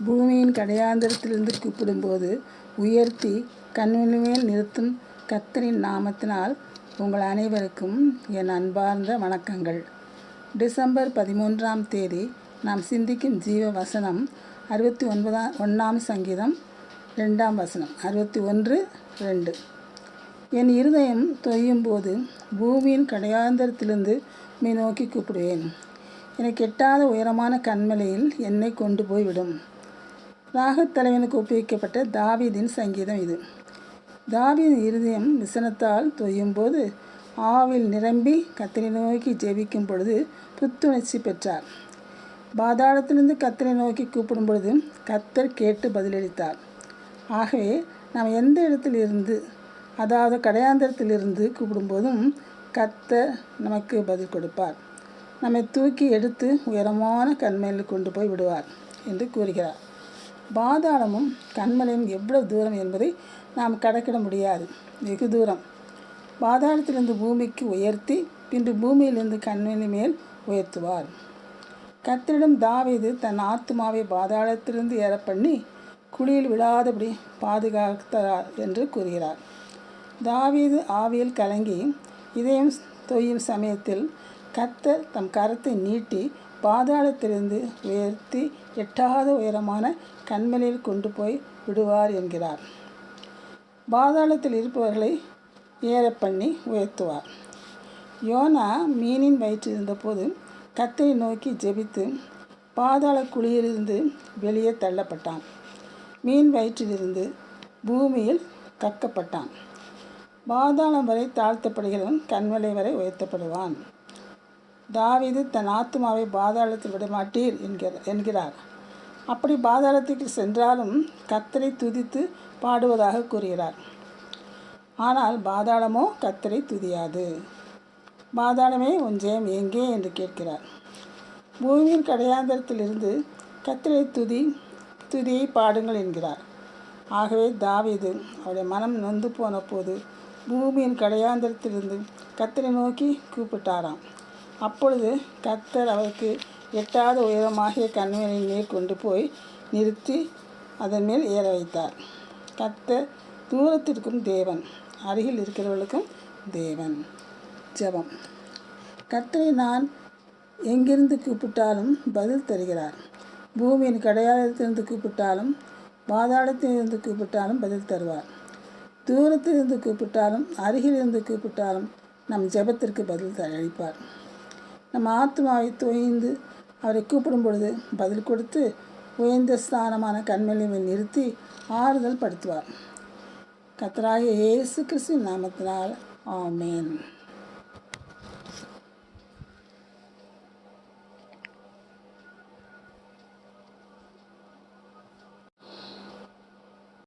பூமியின் கடையாந்தரத்திலிருந்து கூப்பிடும்போது உயர்த்தி கண்மணி மேல் நிறுத்தும் கர்த்தரின் நாமத்தினால் உங்கள் அனைவருக்கும் என் அன்பார்ந்த வணக்கங்கள். டிசம்பர் 13ஆம் தேதி நாம் சிந்திக்கும் ஜீவ வசனம் 61ஆம் சங்கீதம் 2ஆம் வசனம். 61:2. என் இருதயம் தொய்யும் போது பூமியின் கடையாந்தரத்திலிருந்து உம்மை நோக்கி கூப்பிடுவேன். எனக்கு எட்டாத உயரமான கன்மலையில் என்னை கொண்டு போய் விடும். ராகத்தலைவனுக்கு ஒப்புவிக்கப்பட்ட தாவீதின் சங்கீதம் இது. தாவீதின் இருதயம் விசனத்தால் தொய்யும் போது ஆவில் நிரம்பி கர்த்தரை நோக்கி ஜெபிக்கும் பொழுது புத்துணர்ச்சி பெற்றார். பாதாளத்திலிருந்து கர்த்தரை நோக்கி கூப்பிடும் பொழுது கர்த்தர் கேட்டு பதிலளித்தார். ஆகவே நாம் எந்த இடத்தில் இருந்து, அதாவது கடையாந்தரத்திலிருந்து கூப்பிடும்போதும் கர்த்தர் நமக்கு பதில் கொடுப்பார். நம்மை தூக்கி எடுத்து உயரமான கன்மலையில் கொண்டு போய் விடுவார் என்று கூறுகிறார். பாதாளமும் கன்மலையும் எவ்வளவு தூரம் என்பதை நாம் கணக்கிட முடியாது. வெகு தூரம். பாதாளத்திலிருந்து பூமிக்கு உயர்த்தி பின்பு பூமியிலிருந்து கன்மலை மேல் உயர்த்துவார். கர்த்தரிடம் தாவீது தன் ஆத்துமாவை பாதாளத்திலிருந்து ஏற பண்ணி குழியில் விழாதபடி பாதுகாத்தார் என்று கூறுகிறார். தாவீது ஆவியில் கலங்கி இதயம் தொய்யும் சமயத்தில் கர்த்தர் தம் கரத்தை நீட்டி பாதாளத்திலிருந்து உயர்த்தி எட்டாத உயரமான கன்மலையில் கொண்டு போய் விடுவார் என்கிறார். பாதாளத்தில் இருப்பவர்களை ஏற பண்ணி உயர்த்துவார். யோனா மீனின் வயிற்றில் இருந்தபோது கர்த்தரை நோக்கி ஜெபித்து பாதாள குழியிலிருந்து வெளியே தள்ளப்பட்டான். மீன் வயிற்றிலிருந்து பூமியில் கக்கப்பட்டான். பாதாளம் வரை தாழ்த்தப்படுகிறவன் கன்மலை வரை உயர்த்தப்படுவான். தாவீது தன் ஆத்துமாவை பாதாளத்தில் விடமாட்டீர் என்கிறார். அப்படி பாதாளத்துக்கு சென்றாலும் கர்த்தரை துதித்து பாடுவதாக கூறுகிறார். ஆனால் பாதாளமோ கர்த்தரை துதியாது. பாதாளமே உன் ஜெயம் எங்கே என்று கேட்கிறார். பூமியின் கடையாந்தரத்திலிருந்து கர்த்தரை துதியை பாடுங்கள் என்கிறார். ஆகவே தாவீது அவருடைய மனம் நொந்து போன போது பூமியின் கடையாந்தரத்திலிருந்து கர்த்தரை நோக்கி கூப்பிட்டாராம். அப்பொழுது கர்த்தர் அவருக்கு எட்டாத உயரமாகிய கன்மலையின் மேல் கொண்டு போய் நிறுத்தி அதன் மேல் ஏற வைத்தார். கர்த்தர் தூரத்திற்கும் தேவன், அருகில் இருக்கிறவர்களுக்கும் தேவன். ஜெபம். கர்த்தரை நான் எங்கிருந்து கூப்பிட்டாலும் பதில் தருகிறார். பூமியின் கடையாளத்திலிருந்து கூப்பிட்டாலும் பாதாளத்திலிருந்து கூப்பிட்டாலும் பதில் தருவார். தூரத்திலிருந்து கூப்பிட்டாலும் அருகிலிருந்து கூப்பிட்டாலும் நம் ஜெபத்திற்கு பதில் அளிப்பார். நம் ஆத்மாவை தொய்ந்து அவரை கூப்பிடும் பொழுது பதில் கொடுத்து உயர்ந்த ஸ்தானமான கன்மலையை நிறுத்தி ஆறுதல் படுத்துவார். கர்த்தராகிய இயேசு கிறிஸ்துவின் நாமத்தினால் ஆமென்.